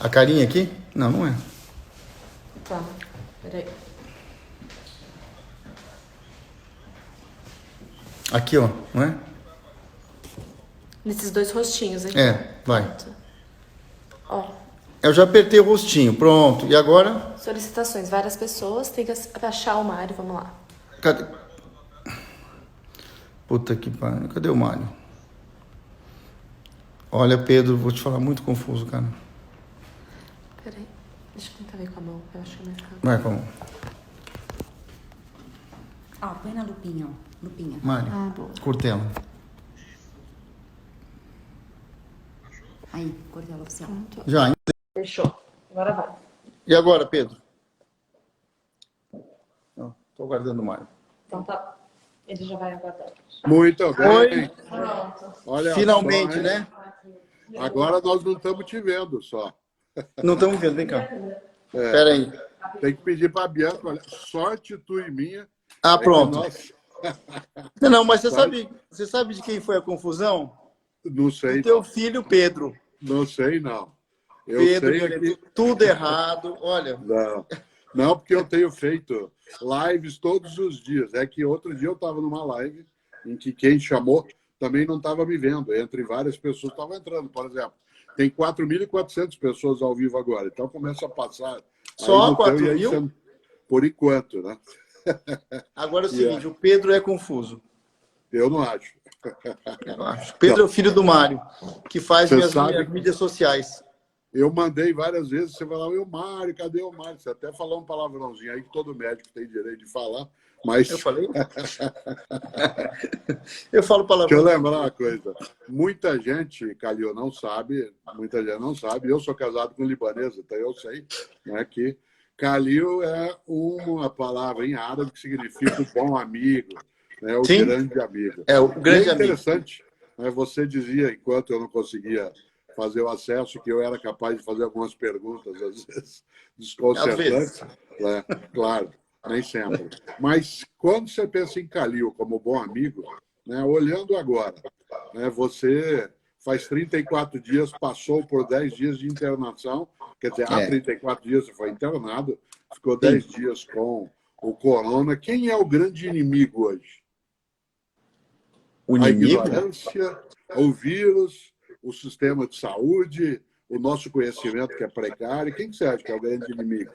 A carinha aqui? Não, não é. Tá, peraí. Aqui, ó, não é? Nesses dois rostinhos aqui. É, vai. Pronto. Ó, Eu já apertei o rostinho, pronto. E agora? solicitações. Várias pessoas. Tem que achar o Mário. Vamos lá. Cadê? Puta que pariu. Cadê o Mário? Olha, Pedro, vou te falar, muito confuso, cara. Peraí. Deixa eu tentar ver com a mão. Eu acho que vai ficar. Vai, vamos. Ó, põe na lupinha, ó. Lupinha. Mário, Ah, boa. Cortella. Aí, Cortella oficial. Pronto. Já. Fechou. Agora vai. E agora, Pedro? Não, tô aguardando o Mário. Então tá. Ele já vai aguardar. Muito bem. Oi. Pronto. Olha Finalmente, só, hein? né? Agora nós não estamos te vendo só. Não estamos vendo, vem cá. Pera aí. Tem que pedir para a Bianca, olha, sorte tua e minha. Ah, é que pronto. nós- Não, mas você sabe de quem foi a confusão? Não sei, Do teu filho, Pedro. não sei não. Eu Pedro, sei meu que... Deus, tudo errado. Olha, Não, porque eu tenho feito lives todos os dias. É que outro dia eu estava numa live em que quem chamou também não estava me vendo. Entre várias pessoas estavam entrando, por exemplo. Tem 4.400 pessoas ao vivo agora. Então começa a passar. Só aí no teu, 4 e aí mil? você- Por enquanto, né? agora é o seguinte, o Pedro é confuso. Eu não acho. Eu acho. Pedro é o filho do Mário, que faz Você minhas sabe- mídias sociais. Eu mandei várias vezes, você vai lá, o Mário, cadê o Mário? Você até falou um palavrãozinho aí que todo médico tem direito de falar, mas Eu falei? Eu falo deixa eu palavrão. lembrar uma coisa. Muita gente, Calil, não sabe, muita gente não sabe, eu sou casado com libanesa, então eu sei, né, que Calil é uma palavra em árabe que significa o bom amigo, né, o Sim. grande amigo. É o E grande é amigo. interessante, né, você dizia, enquanto eu não conseguia fazer o acesso, que eu era capaz de fazer algumas perguntas, às vezes, desconcertantes. Né? Claro, nem sempre. Mas quando você pensa em Calil como bom amigo, né, olhando agora, né, você faz 34 dias, passou por 10 dias de internação, quer dizer, há 34 dias você foi internado, ficou 10 dias com o corona. Quem é o grande inimigo hoje? O A inimigo? ignorância, o vírus, o sistema de saúde, o nosso conhecimento que é precário. Quem que você acha que é o grande inimigo?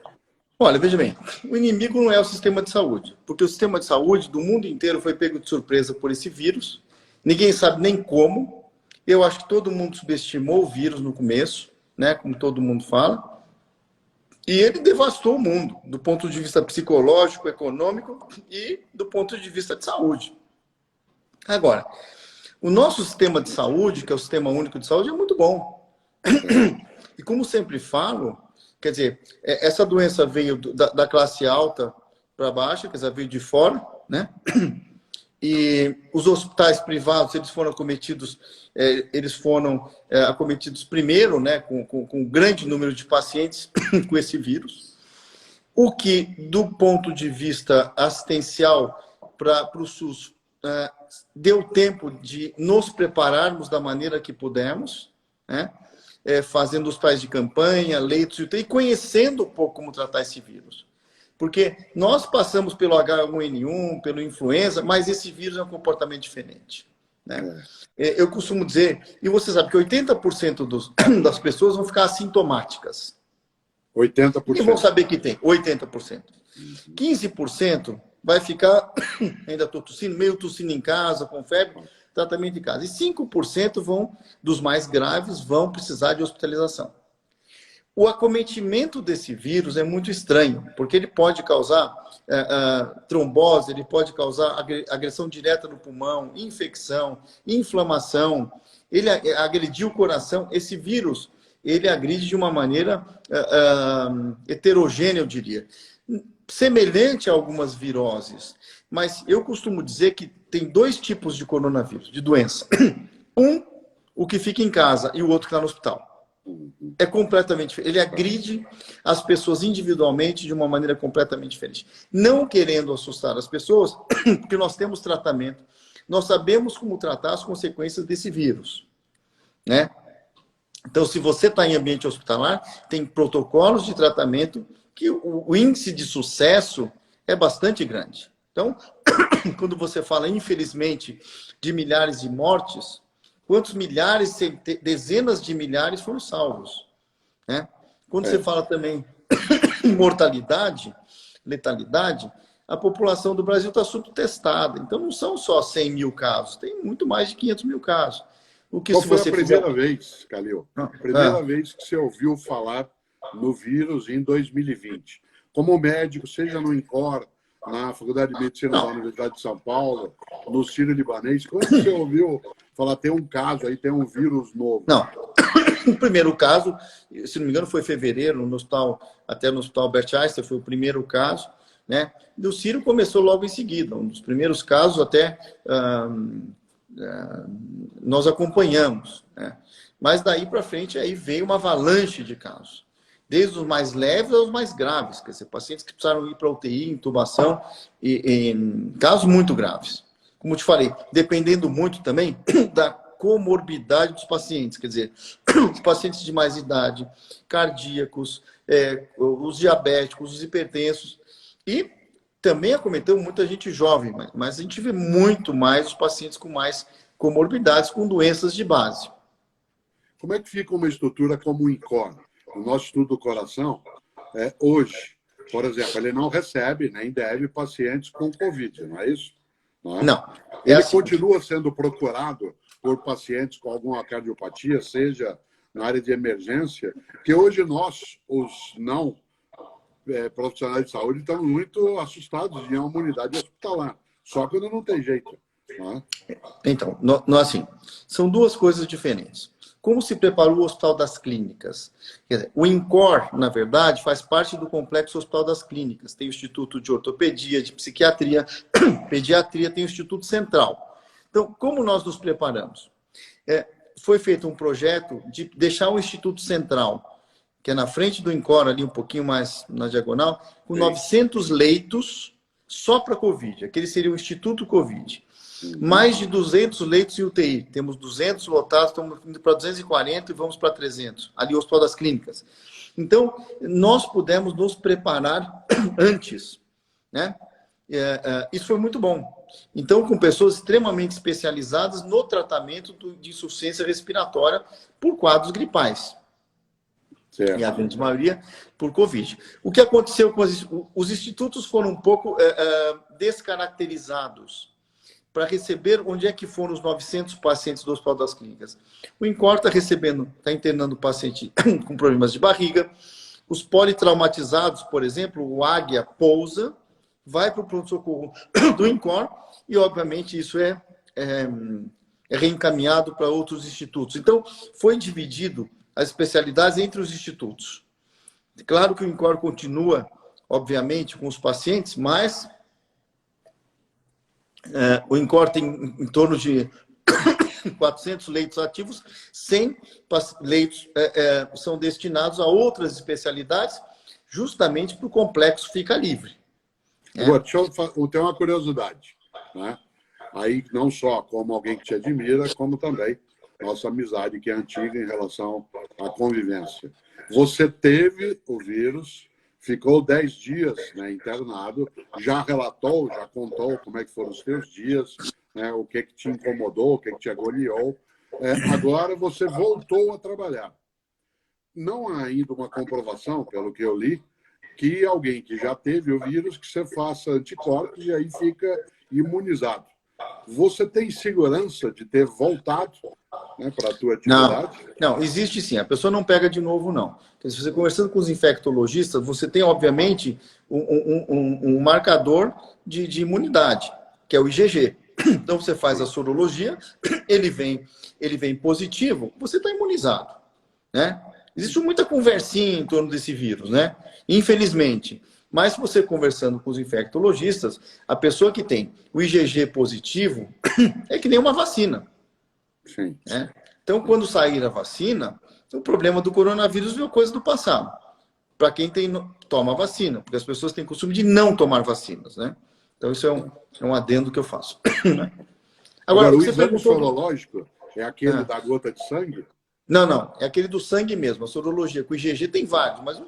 Olha, veja bem, o inimigo não é o sistema de saúde, porque o sistema de saúde do mundo inteiro foi pego de surpresa por esse vírus, ninguém sabe nem como. Eu acho que todo mundo subestimou o vírus no começo, né, como todo mundo fala, e ele devastou o mundo, do ponto de vista psicológico, econômico e do ponto de vista de saúde. Agora, o nosso sistema de saúde, que é o Sistema Único de Saúde, é muito bom. E como sempre falo, quer dizer, essa doença veio da classe alta para baixa, quer dizer, veio de fora, né? E os hospitais privados, eles foram acometidos primeiro, né, com um grande número de pacientes com esse vírus. O que, do ponto de vista assistencial para o SUS, deu tempo de nos prepararmos da maneira que pudemos, né? Fazendo os pais de campanha, leitos de UTI, e conhecendo um pouco como tratar esse vírus. Porque nós passamos pelo H1N1, pelo influenza, mas esse vírus é um comportamento diferente, né? Eu costumo dizer, e você sabe que 80% das pessoas vão ficar assintomáticas. 80%. E vão saber que tem 80%. 15% vai ficar, ainda estou tossindo, meio tossindo em casa, com febre, tratamento em casa. E 5% dos mais graves vão precisar de hospitalização. O acometimento desse vírus é muito estranho, porque ele pode causar trombose, ele pode causar agressão direta no pulmão, infecção, inflamação, ele agrediu o coração. Esse vírus, ele agride de uma maneira heterogênea, eu diria. Semelhante a algumas viroses, mas eu costumo dizer que tem dois tipos de coronavírus, de doença. O que fica em casa e o outro que está no hospital. É completamente diferente. Ele agride as pessoas individualmente de uma maneira completamente diferente. Não querendo assustar as pessoas, porque nós temos tratamento, nós sabemos como tratar as consequências desse vírus, né? Então, se você está em ambiente hospitalar, tem protocolos de tratamento que o índice de sucesso é bastante grande. Então, quando você fala, infelizmente, de milhares de mortes, quantos milhares, dezenas de milhares foram salvos, né? Quando você fala também em mortalidade, letalidade, a população do Brasil está subtestada. Então, não são só 100 mil casos, tem muito mais de 500 mil casos. O que, Qual se foi você a primeira vez, Calil? Primeira vez que você ouviu falar no vírus em 2020? Como médico, seja no INCOR, na Faculdade de Medicina da Universidade de São Paulo, no Sírio-Libanês, quando você ouviu falar, tem um caso aí, tem um vírus novo? Não. O primeiro caso, se não me engano, foi em fevereiro, no hospital, até no Hospital Albert Einstein, foi o primeiro caso, né? Do Sírio começou logo em seguida. Um dos primeiros casos até nós acompanhamos, né? Mas daí para frente aí veio uma avalanche de casos. Desde os mais leves aos mais graves, quer dizer, pacientes que precisaram ir para UTI, intubação, e casos muito graves. Como te falei, dependendo muito também da comorbidade dos pacientes, quer dizer, os pacientes de mais idade, cardíacos, os diabéticos, os hipertensos, e também acometeu muita gente jovem, mas a gente vê muito mais os pacientes com mais comorbidades, com doenças de base. Como é que fica uma estrutura como o INCOR? O nosso estudo do coração, hoje, por exemplo, ele não recebe nem deve pacientes com Covid, não é isso? Não. Não. Ele continua sendo procurado por pacientes com alguma cardiopatia, seja na área de emergência, que hoje nós, os não profissionais de saúde, estamos muito assustados de uma unidade hospitalar, só quando não tem jeito. Não é? Então, assim, são duas coisas diferentes. Como se preparou o Hospital das Clínicas? Quer dizer, o INCOR, na verdade, faz parte do Complexo Hospital das Clínicas. Tem o Instituto de Ortopedia, de Psiquiatria, Pediatria, tem o Instituto Central. Então, como nós nos preparamos? Foi feito um projeto de deixar o Instituto Central, que é na frente do INCOR, ali um pouquinho mais na diagonal, com 900 leitos só para Covid. Aquele seria o Instituto Covid. Mais de 200 leitos em UTI. Temos 200 lotados, estamos indo para 240 e vamos para 300. Ali o Hospital das Clínicas. Então, nós pudemos nos preparar antes, né? Isso foi muito bom. Então, com pessoas extremamente especializadas no tratamento de insuficiência respiratória por quadros gripais. Certo. E a grande maioria por Covid. O que aconteceu com os institutos foram um pouco descaracterizados para receber onde é que foram os 900 pacientes do Hospital das Clínicas. O INCOR está internando paciente com problemas de barriga. Os politraumatizados, por exemplo, o Águia pousa, vai para o pronto-socorro do INCOR e, obviamente, isso é reencaminhado para outros institutos. Então, foi dividido as especialidades entre os institutos. Claro que o INCOR continua, obviamente, com os pacientes, mas o INCOR tem em torno de 400 leitos ativos, 100 leitos são destinados a outras especialidades, justamente para o complexo ficar livre. Deixa eu ter uma curiosidade, né? Aí, não só como alguém que te admira, como também nossa amizade, que é antiga em relação à convivência. Você teve o vírus, ficou 10 dias, né, internado, já relatou, já contou como é que foram os teus dias, né, o que te incomodou, o que te agoniou. Agora você voltou a trabalhar. Não há ainda uma comprovação, pelo que eu li, que alguém que já teve o vírus, que você faça anticorpos e aí fica imunizado. Você tem segurança de ter voltado, né, para a tua atividade? Não, existe sim. A pessoa não pega de novo, não. Se você conversando com os infectologistas, você tem, obviamente, um marcador de imunidade, que é o IgG. Então, você faz a sorologia, ele vem positivo, você está imunizado, né? Existe muita conversinha em torno desse vírus, né? Infelizmente. Mas você conversando com os infectologistas, a pessoa que tem o IgG positivo é que nem uma vacina. Sim. Né? Então, quando sair a vacina, o problema do coronavírus é uma coisa do passado. Para quem toma vacina, porque as pessoas têm costume de não tomar vacinas, né? Então, isso é um adendo que eu faço. Agora, o exame sorológico é aquele da gota de sangue? Não, não. É aquele do sangue mesmo, a sorologia. Com o IgG tem vários, mas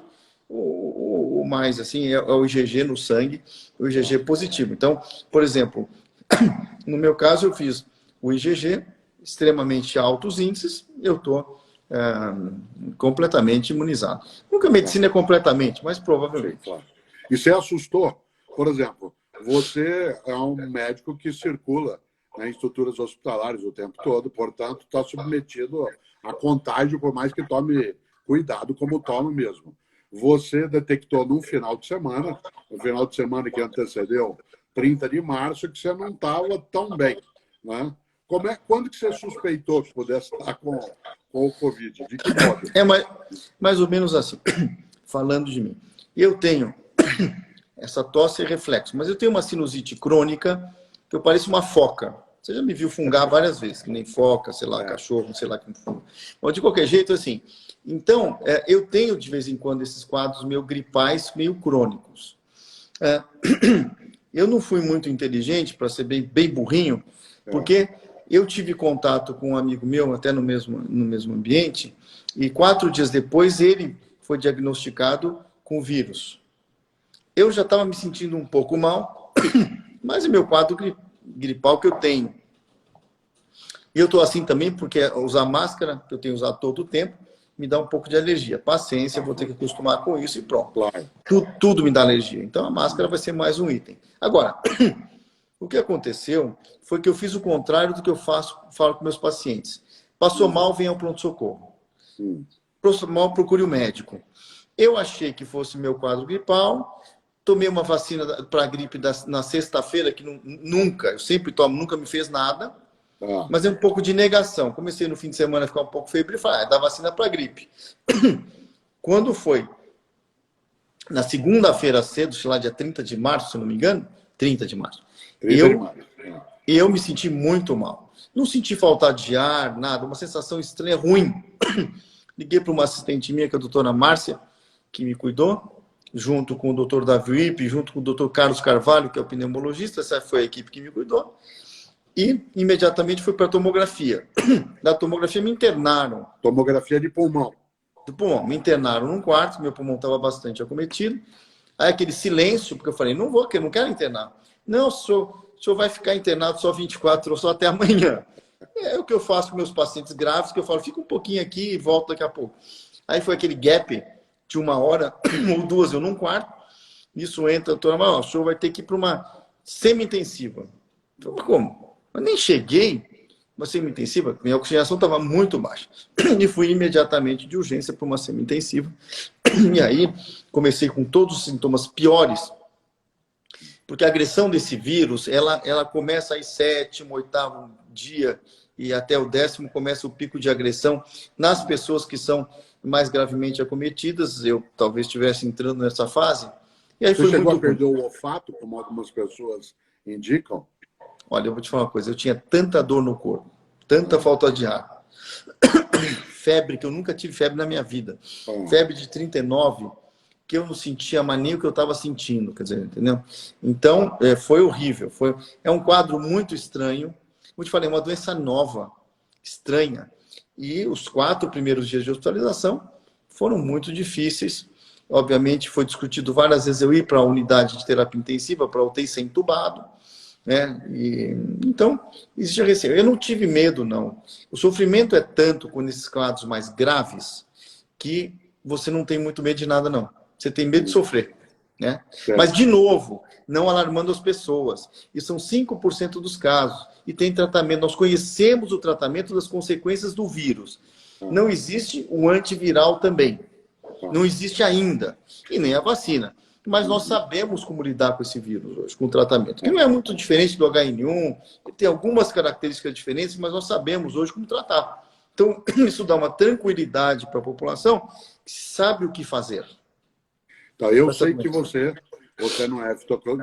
o mais assim é o IgG no sangue, o IgG positivo. Então, por exemplo, no meu caso eu fiz o IgG, extremamente altos índices, eu estou completamente imunizado. Nunca a medicina é completamente, mas provavelmente. Sim, claro. E você assustou? Por exemplo, você é um médico que circula, né, em estruturas hospitalares o tempo todo, portanto, está submetido a contágio, por mais que tome cuidado, como toma mesmo. Você detectou no final de semana, no final de semana que antecedeu 30 de março, que você não estava tão bem, né? Quando que você suspeitou que pudesse estar com o Covid? De que modo? É mais ou menos assim, falando de mim. Eu tenho essa tosse e reflexo, mas eu tenho uma sinusite crônica que eu pareço uma foca. Você já me viu fungar várias vezes, que nem foca, sei lá, cachorro, sei lá quem funga. Mas de qualquer jeito, assim. Então, eu tenho de vez em quando esses quadros meio gripais, meio crônicos. Eu não fui muito inteligente, para ser bem burrinho, porque eu tive contato com um amigo meu, até no mesmo ambiente, e 4 dias depois ele foi diagnosticado com vírus. Eu já estava me sentindo um pouco mal, mas é meu quadro gripal que eu tenho. E eu estou assim também porque usar máscara, que eu tenho usado todo o tempo, me dá um pouco de alergia. Paciência, vou ter que acostumar com isso e pronto. Claro. Tudo me dá alergia. Então a máscara vai ser mais um item. Agora, o que aconteceu foi que eu fiz o contrário do que eu falo com meus pacientes. Passou mal, venha ao pronto-socorro. Passou mal, procure o médico. Eu achei que fosse meu quadro gripal, tomei uma vacina para a gripe na sexta-feira, que eu sempre tomo, nunca me fez nada, mas é um pouco de negação. Comecei no fim de semana a ficar um pouco febril e falei, dá vacina para gripe. Quando foi? Na segunda-feira cedo, sei lá, dia 30 de março, se não me engano, 30 de março. Eu me senti muito mal. Não senti falta de ar, nada, uma sensação estranha, ruim. Liguei para uma assistente minha, que é a doutora Márcia, que me cuidou, junto com o doutor Davi, junto com o doutor Carlos Carvalho, que é o pneumologista, essa foi a equipe que me cuidou. E imediatamente fui para a tomografia. Da tomografia me internaram. Tomografia de pulmão. Do pulmão. Me internaram num quarto, meu pulmão estava bastante acometido. Aí aquele silêncio, porque eu falei, não vou, porque eu não quero internar. Não, o senhor vai ficar internado só 24 ou só até amanhã. É o que eu faço com meus pacientes graves, que eu falo, fica um pouquinho aqui e volto daqui a pouco. Aí foi aquele gap de 1 hora ou 2 eu num quarto. Nisso entra a doutora, o senhor vai ter que ir para uma semi-intensiva. Eu falei, como? Eu nem cheguei, uma semi-intensiva, minha oxigenação estava muito baixa. E fui imediatamente de urgência para uma semi-intensiva. E aí comecei com todos os sintomas piores, porque a agressão desse vírus, ela começa aí 7º, 8º dia e até o 10º começa o pico de agressão nas pessoas que são mais gravemente acometidas. Eu talvez estivesse entrando nessa fase. E aí Você foi chegou muito a perder o olfato, como algumas pessoas indicam? Olha, eu vou te falar uma coisa. Eu tinha tanta dor no corpo, tanta falta de ar, febre, que eu nunca tive febre na minha vida. Febre de 39, que eu não sentia mais nem o que eu estava sentindo, quer dizer, entendeu? Então, foi horrível. É um quadro muito estranho. Como eu te falei, é uma doença nova, estranha. E os 4 primeiros dias de hospitalização foram muito difíceis. Obviamente, foi discutido várias vezes eu ir para a unidade de terapia intensiva, para UTI ser entubado. Então, existe receio. Eu não tive medo, não. O sofrimento é tanto com esses quadros mais graves que você não tem muito medo de nada, não. Você tem medo de sofrer, né? Mas, de novo, não alarmando as pessoas. E são 5% dos casos. E tem tratamento. Nós conhecemos o tratamento das consequências do vírus. Não existe o antiviral também. Não existe ainda. E nem a vacina. Mas nós sabemos como lidar com esse vírus hoje, com o tratamento. Que não é muito diferente do HN1, tem algumas características diferentes, mas nós sabemos hoje como tratar. Então, isso dá uma tranquilidade para a população que sabe o que fazer. Então, eu sei que você não é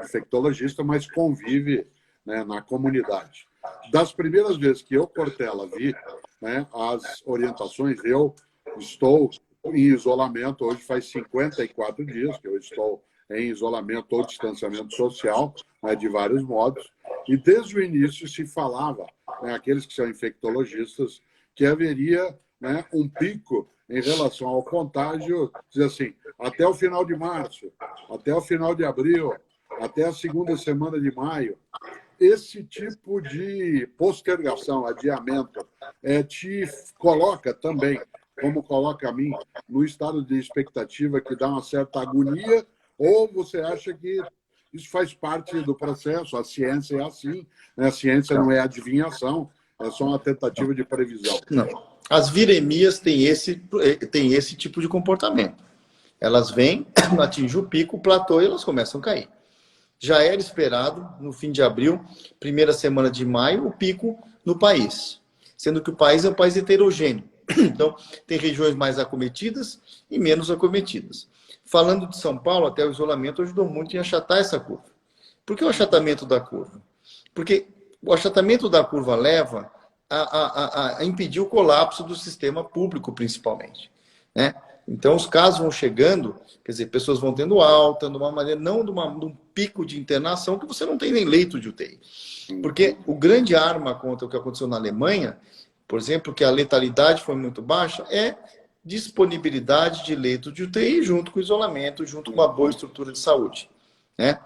infectologista, mas convive, né, na comunidade. Das primeiras vezes que eu, Cortella, vi, né, as orientações, eu estou em isolamento, hoje faz 54 dias que eu estou em isolamento ou distanciamento social, né, de vários modos, e desde o início se falava, né, aqueles que são infectologistas, que haveria né, um pico em relação ao contágio, dizer assim, até o final de março, até o final de abril, até a segunda semana de maio. Esse tipo de postergação, adiamento, te coloca também, como coloca a mim, no estado de expectativa que dá uma certa agonia, ou você acha que isso faz parte do processo, a ciência é assim, né? A ciência não é adivinhação, é só uma tentativa de previsão. Não. As viremias têm esse tipo de comportamento. Elas vêm, atingem o pico, o platô e elas começam a cair. Já era esperado, no fim de abril, primeira semana de maio, o pico no país. Sendo que o país é um país heterogêneo. Então, tem regiões mais acometidas e menos acometidas. Falando de São Paulo, até o isolamento ajudou muito em achatar essa curva. Por que o achatamento da curva? Porque o achatamento da curva leva a impedir o colapso do sistema público, principalmente, né? Então, os casos vão chegando, quer dizer, pessoas vão tendo alta, de uma maneira, não de um pico de internação, que você não tem nem leito de UTI. Porque o grande arma contra o que aconteceu na Alemanha, por exemplo, que a letalidade foi muito baixa, é disponibilidade de leito de UTI junto com o isolamento, junto com a boa estrutura de saúde, né?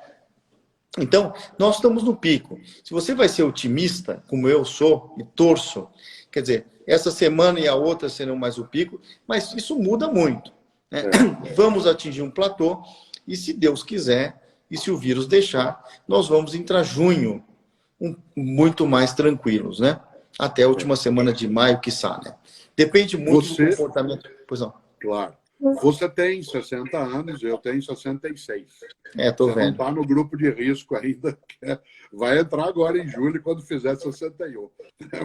Então, nós estamos no pico. Se você vai ser otimista, como eu sou, e torço, quer dizer, essa semana e a outra serão mais o pico, mas isso muda muito, né? Vamos atingir um platô e, se Deus quiser, e se o vírus deixar, nós vamos entrar junho muito mais tranquilos, né? Até a última semana de maio, quiçá, né? Depende muito do comportamento. Pois não. Claro. Você tem 60 anos, eu tenho 66. Tô Você vendo. não está no grupo de risco ainda. Vai entrar agora em julho, quando fizer 61.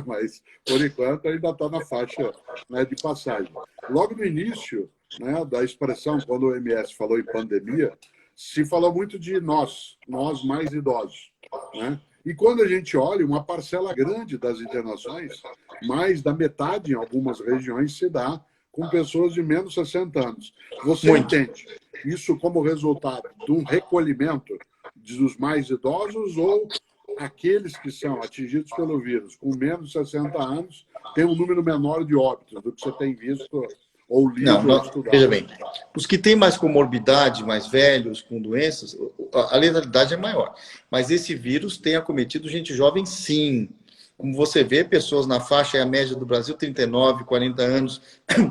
Mas, por enquanto, ainda está na faixa, né, de passagem. Logo no início, né, da expressão, quando o OMS falou em pandemia, se falou muito de nós mais idosos, né? E quando a gente olha, uma parcela grande das internações, mais da metade em algumas regiões, se dá com pessoas de menos de 60 anos. Você entende isso como resultado de um recolhimento dos mais idosos, ou aqueles que são atingidos pelo vírus com menos de 60 anos têm um número menor de óbitos do que você tem visto ou lido ou estudado? Veja bem, os que têm mais comorbidade, mais velhos, com doenças, a letalidade é maior. Mas esse vírus tem acometido gente jovem, sim. Como você vê, pessoas na faixa, a média do Brasil, 39, 40 anos.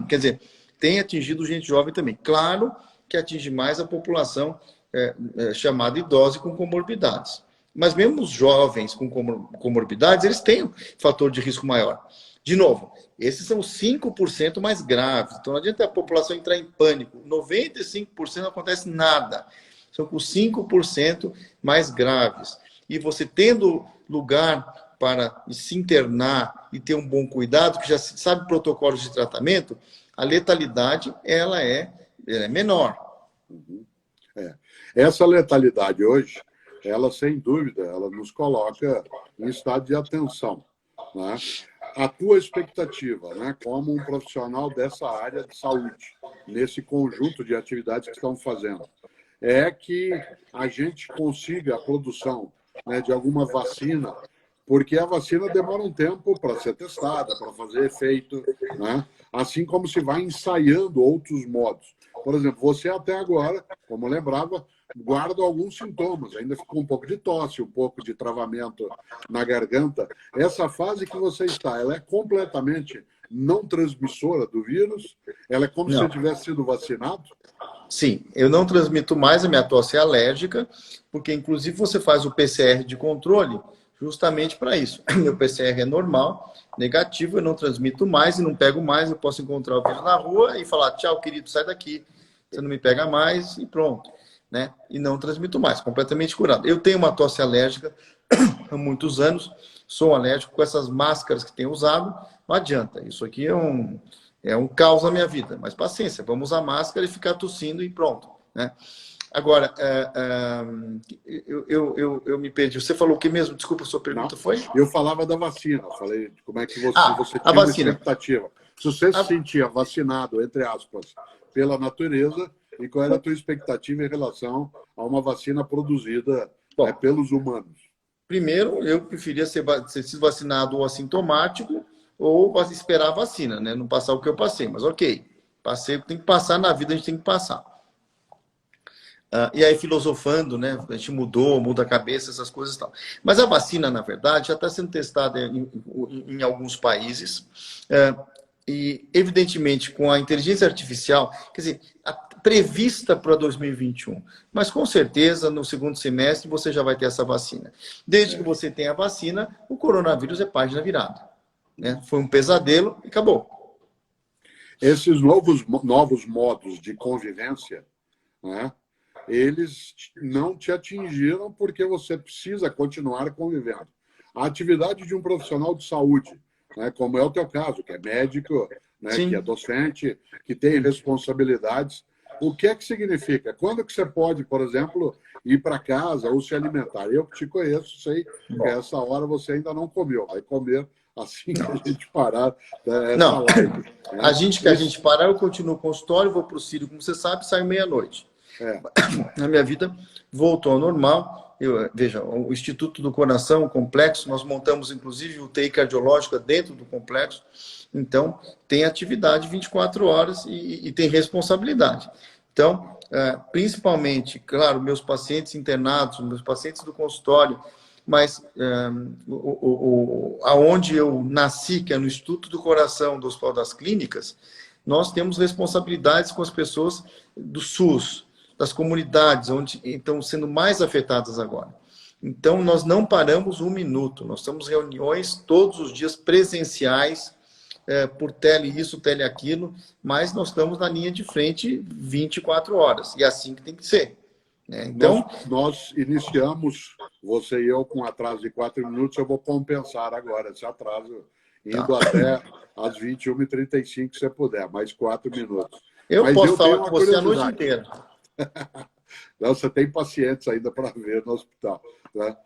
Quer dizer, tem atingido gente jovem também. Claro que atinge mais a população chamada idosa e com comorbidades. Mas mesmo os jovens com comorbidades, eles têm um fator de risco maior. De novo, esses são os 5% mais graves. Então, não adianta a população entrar em pânico. 95% não acontece nada. São os 5% mais graves. E você tendo lugar para se internar e ter um bom cuidado, que já sabe protocolos de tratamento, a letalidade ela é menor. Essa letalidade hoje, ela sem dúvida, ela nos coloca em estado de atenção, né? A tua expectativa, né, como um profissional dessa área de saúde, nesse conjunto de atividades que estamos fazendo, é que a gente consiga a produção, né, de alguma vacina, porque a vacina demora um tempo para ser testada, para fazer efeito, né? Assim como se vai ensaiando outros modos. Por exemplo, você até agora, como lembrava, guarda alguns sintomas, ainda ficou um pouco de tosse, um pouco de travamento na garganta. Essa fase que você está, ela é completamente não transmissora do vírus? Ela é como se você tivesse sido vacinado? Sim, eu não transmito mais, a minha tosse é alérgica, porque inclusive você faz o PCR de controle justamente para isso. Meu PCR é normal, negativo, eu não transmito mais e não pego mais, eu posso encontrar o vírus na rua e falar, tchau, querido, sai daqui, você não me pega mais e pronto, né? E não transmito mais, completamente curado. Eu tenho uma tosse alérgica há muitos anos, sou alérgico com essas máscaras que tenho usado, não adianta, isso aqui é um caos na minha vida, mas paciência, vamos usar máscara e ficar tossindo e pronto, né? Agora, eu me perdi. Você falou o que mesmo? Desculpa, a sua pergunta foi? Eu falava da vacina. Falei de como é que você tinha uma expectativa. Se você se sentia vacinado, entre aspas, pela natureza, e qual era a tua expectativa em relação a uma vacina produzida pelos humanos? Primeiro, eu preferia ser sido vacinado ou assintomático ou esperar a vacina, né? Não passar o que eu passei, mas ok, passei, tem que passar na vida, a gente tem que passar. E aí, filosofando, né? A gente muda a cabeça, essas coisas e tal. Mas a vacina, na verdade, já está sendo testada em alguns países. E, evidentemente, com a inteligência artificial, quer dizer, prevista para 2021. Mas, com certeza, no segundo semestre, você já vai ter essa vacina. Desde que você tenha a vacina, o coronavírus é página virada. Né? Foi um pesadelo e acabou. Esses novos modos de convivência, né? Eles não te atingiram porque você precisa continuar convivendo. A atividade de um profissional de saúde, né, como é o teu caso, que é médico, né, que é docente, que tem responsabilidades, o que é que significa? Quando que você pode, por exemplo, ir para casa ou se alimentar? Eu que te conheço, sei que a essa hora você ainda não comeu, vai comer assim que a gente parar essa live. Né? A gente parar, eu continuo no consultório, vou para o Círio, como você sabe, saio meia-noite. A minha vida voltou ao normal. Veja, o Instituto do Coração, o complexo, nós montamos inclusive UTI cardiológica dentro do complexo. Então, tem atividade 24 horas e tem responsabilidade. Então, principalmente, claro, meus pacientes internados, meus pacientes do consultório, mas aonde eu nasci, que é no Instituto do Coração do Hospital das Clínicas, nós temos responsabilidades com as pessoas do SUS, das comunidades, onde estão sendo mais afetadas agora. Então, nós não paramos um minuto. Nós temos reuniões todos os dias presenciais, por tele isso, tele aquilo, mas nós estamos na linha de frente 24 horas. E é assim que tem que ser. Né? Então, nós iniciamos, você e eu, com atraso de 4 minutos, eu vou compensar agora esse atraso, indo até às 21h35, se você puder, mais 4 minutos. Eu posso falar com você a noite inteira. Não, você tem pacientes ainda para ver no hospital. Né?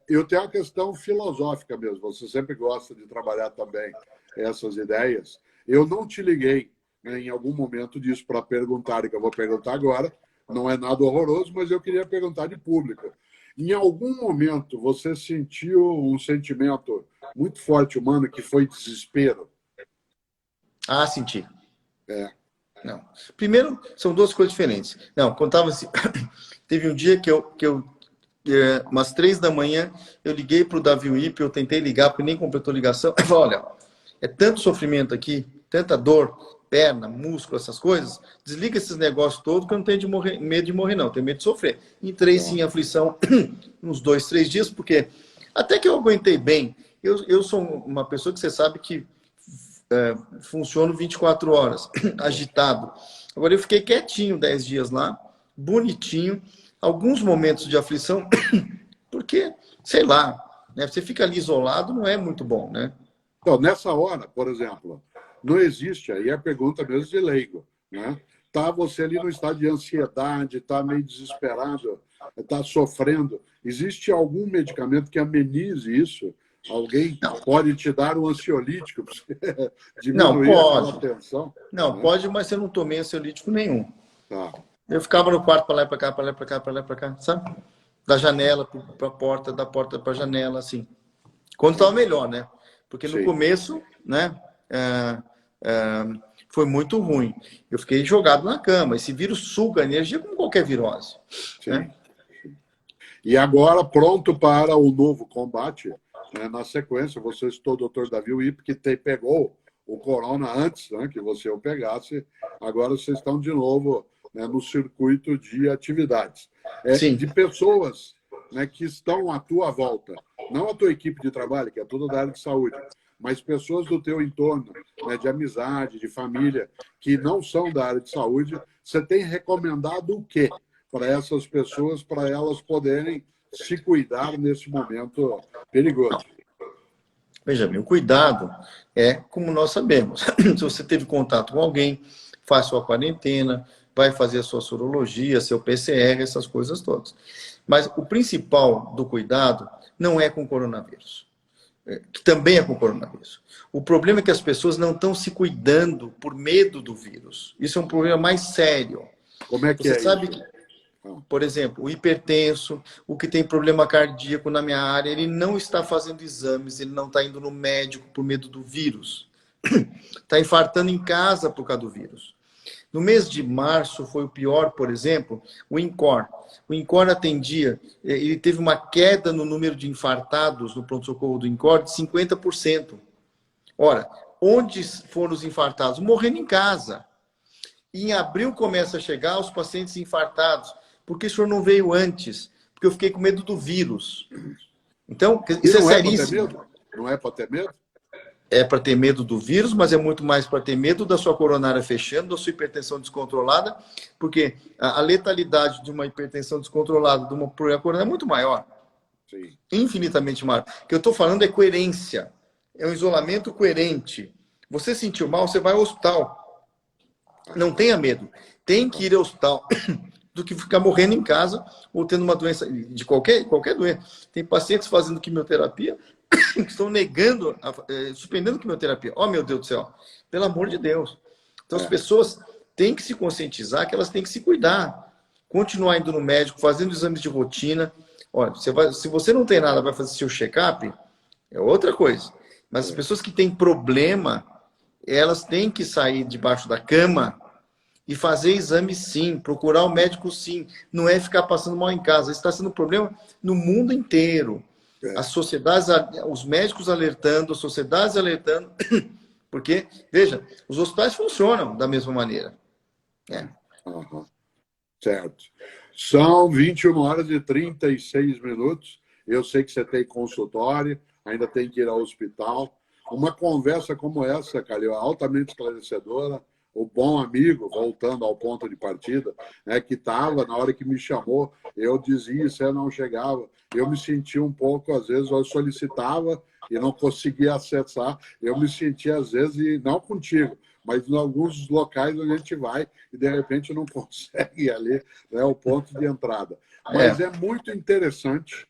Eu tenho uma questão filosófica mesmo. Você sempre gosta de trabalhar também essas ideias. Eu não te liguei, né, em algum momento disso para perguntar, que eu vou perguntar agora. Não é nada horroroso, mas eu queria perguntar de público. Em algum momento você sentiu um sentimento muito forte humano que foi desespero? Ah, senti. Não. Primeiro, são duas coisas diferentes. Não, contava assim, teve um dia que eu umas 3 da manhã, eu liguei para o Davi Wip, eu tentei ligar, porque nem completou ligação. Eu falei, olha, é tanto sofrimento aqui, tanta dor, perna, músculo, essas coisas, desliga esses negócios todos, que eu não tenho medo de morrer, não, eu tenho medo de sofrer. Entrei sim em aflição uns 2, 3 dias, porque até que eu aguentei bem. Eu sou uma pessoa que você sabe que funciono 24 horas, agitado. Agora, eu fiquei quietinho 10 dias lá, bonitinho, alguns momentos de aflição, porque, sei lá, né, você fica ali isolado, não é muito bom, né? Então, nessa hora, por exemplo, não existe, aí é a pergunta mesmo de leigo, né? Tá você ali no estado de ansiedade, tá meio desesperado, tá sofrendo, existe algum medicamento que amenize isso? Alguém pode te dar um ansiolítico para você diminuir a tensão? Não, pode, mas eu não tomei ansiolítico nenhum. Tá. Eu ficava no quarto para lá e para cá, para lá e para cá, para lá e para cá, sabe? Da janela para a porta, da porta para a janela, assim. Quando estava melhor, né? Porque no começo, né, foi muito ruim. Eu fiquei jogado na cama. Esse vírus suga a energia como qualquer virose. Sim. Né? E agora, pronto para o novo combate, né, na sequência, você citou o Dr. Davi Wip, que pegou o corona antes, né, que você o pegasse. Agora vocês estão de novo, né, no circuito de atividades. De pessoas, né, que estão à tua volta. Não a tua equipe de trabalho, que é toda da área de saúde, mas pessoas do teu entorno, né, de amizade, de família, que não são da área de saúde. Você tem recomendado o quê para essas pessoas, para elas poderem se cuidar nesse momento perigoso? Veja bem, o cuidado é como nós sabemos. Se você teve contato com alguém, faz sua quarentena, vai fazer a sua sorologia, seu PCR, essas coisas todas. Mas o principal do cuidado não é com o coronavírus, que também é com o coronavírus. O problema é que as pessoas não estão se cuidando por medo do vírus. Isso é um problema mais sério. Como é que você sabe isso? Por exemplo, o hipertenso, o que tem problema cardíaco na minha área, ele não está fazendo exames, ele não está indo no médico por medo do vírus. Está infartando em casa por causa do vírus. No mês de março foi o pior, por exemplo, o INCOR. O INCOR atendia, ele teve uma queda no número de infartados no pronto-socorro do INCOR de 50%. Ora, onde foram os infartados? Morrendo em casa. E em abril começa a chegar os pacientes infartados. Por que o senhor não veio antes? Porque eu fiquei com medo do vírus. Então, isso é seríssimo. Não é para ter medo? É para ter medo do vírus, mas é muito mais para ter medo da sua coronária fechando, da sua hipertensão descontrolada, porque a letalidade de uma hipertensão descontrolada, de uma coronária é muito maior. Sim. Infinitamente maior. O que eu estou falando é coerência. É um isolamento coerente. Você sentiu mal, você vai ao hospital. Não tenha medo. Tem que ir ao hospital do que ficar morrendo em casa ou tendo uma doença de qualquer doença. Tem pacientes fazendo quimioterapia que estão negando, suspendendo a quimioterapia. Oh, meu Deus do céu. Pelo amor de Deus. Então, as pessoas têm que se conscientizar que elas têm que se cuidar. Continuar indo no médico, fazendo exames de rotina. Olha, se você não tem nada, vai fazer seu check-up, é outra coisa. Mas as pessoas que têm problema, elas têm que sair debaixo da cama e fazer exame sim, procurar o médico sim. Não é ficar passando mal em casa. Isso está sendo um problema no mundo inteiro. As sociedades, os médicos alertando, as sociedades alertando, porque, veja, os hospitais funcionam da mesma maneira. Uhum. Certo. São 21 horas e 36 minutos. Eu sei que você tem consultório, ainda tem que ir ao hospital. Uma conversa como essa, Calil, altamente esclarecedora. O bom amigo, voltando ao ponto de partida, né, que estava, na hora que me chamou, eu dizia, você não chegava. Eu me sentia um pouco, às vezes, eu solicitava e não conseguia acessar. Eu me sentia, às vezes, e não contigo, mas em alguns locais onde a gente vai e, de repente, não consegue ir ali, né, o ponto de entrada. Mas é muito interessante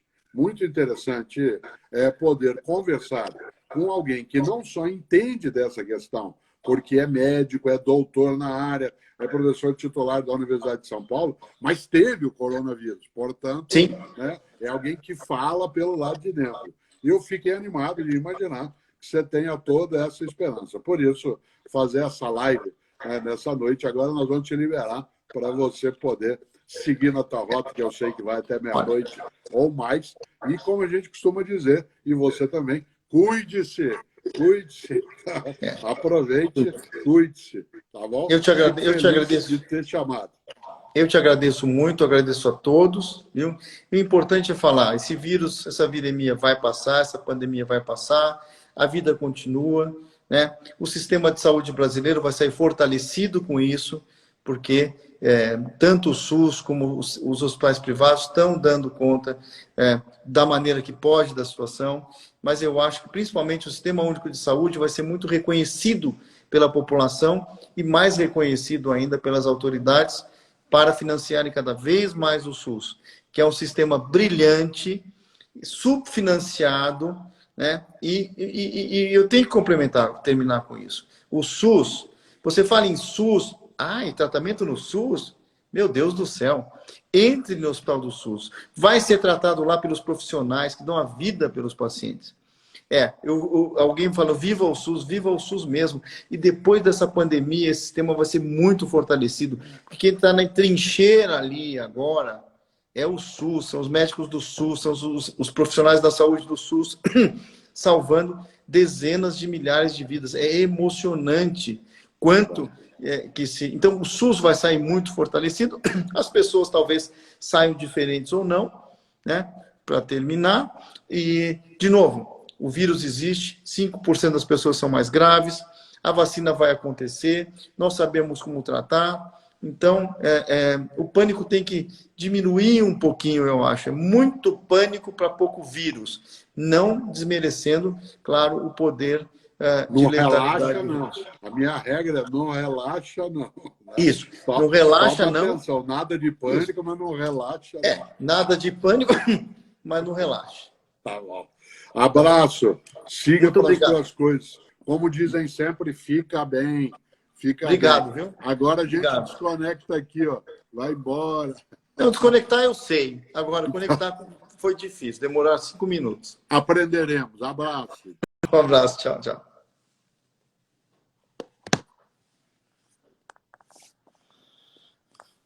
poder conversar com alguém que não só entende dessa questão, porque é médico, é doutor na área, é professor titular da Universidade de São Paulo, mas teve o coronavírus. Portanto, né, é alguém que fala pelo lado de dentro. E eu fiquei animado de imaginar que você tenha toda essa esperança. Por isso, fazer essa live nessa noite, agora nós vamos te liberar para você poder seguir na tua rota, que eu sei que vai até meia-noite ou mais. E como a gente costuma dizer, e você também, cuide-se. Cuide-se, aproveite, cuide-se, tá bom? Eu te agradeço de ter chamado. Eu te agradeço muito, agradeço a todos, viu? E o importante é falar, esse vírus, essa viremia vai passar, essa pandemia vai passar, a vida continua, né? O sistema de saúde brasileiro vai sair fortalecido com isso, porque tanto o SUS como os hospitais privados estão dando conta da maneira que pode da situação, mas eu acho que principalmente o Sistema Único de Saúde vai ser muito reconhecido pela população e mais reconhecido ainda pelas autoridades para financiarem cada vez mais o SUS, que é um sistema brilhante, subfinanciado, né? E eu tenho que terminar com isso. O SUS, você fala em SUS, em tratamento no SUS, meu Deus do céu, entre no hospital do SUS, vai ser tratado lá pelos profissionais que dão a vida pelos pacientes. Alguém falou, viva o SUS mesmo. E depois dessa pandemia, esse sistema vai ser muito fortalecido, porque quem está na trincheira ali agora é o SUS, são os médicos do SUS, são os profissionais da saúde do SUS, salvando dezenas de milhares de vidas. É emocionante quanto... Então, o SUS vai sair muito fortalecido, as pessoas talvez saiam diferentes ou não, né? Para terminar. E, de novo, o vírus existe, 5% das pessoas são mais graves, a vacina vai acontecer, nós sabemos como tratar. Então, o pânico tem que diminuir um pouquinho, eu acho. É muito pânico para pouco vírus, não desmerecendo, claro, o poder não relaxa, não. A minha regra é não relaxa, não. Isso, não relaxa, não. Atenção, nada de pânico, isso. Mas não relaxa, não. Nada de pânico, mas não relaxa. Tá bom. Abraço. Siga para as suas coisas. Como dizem sempre, fica bem. Fica obrigado, bem. Viu? Agora a gente desconecta aqui, ó. Vai embora. Não, desconectar eu sei. Agora, conectar foi difícil. Demorar 5 minutos. Aprenderemos. Abraço. Um abraço. Tchau, tchau.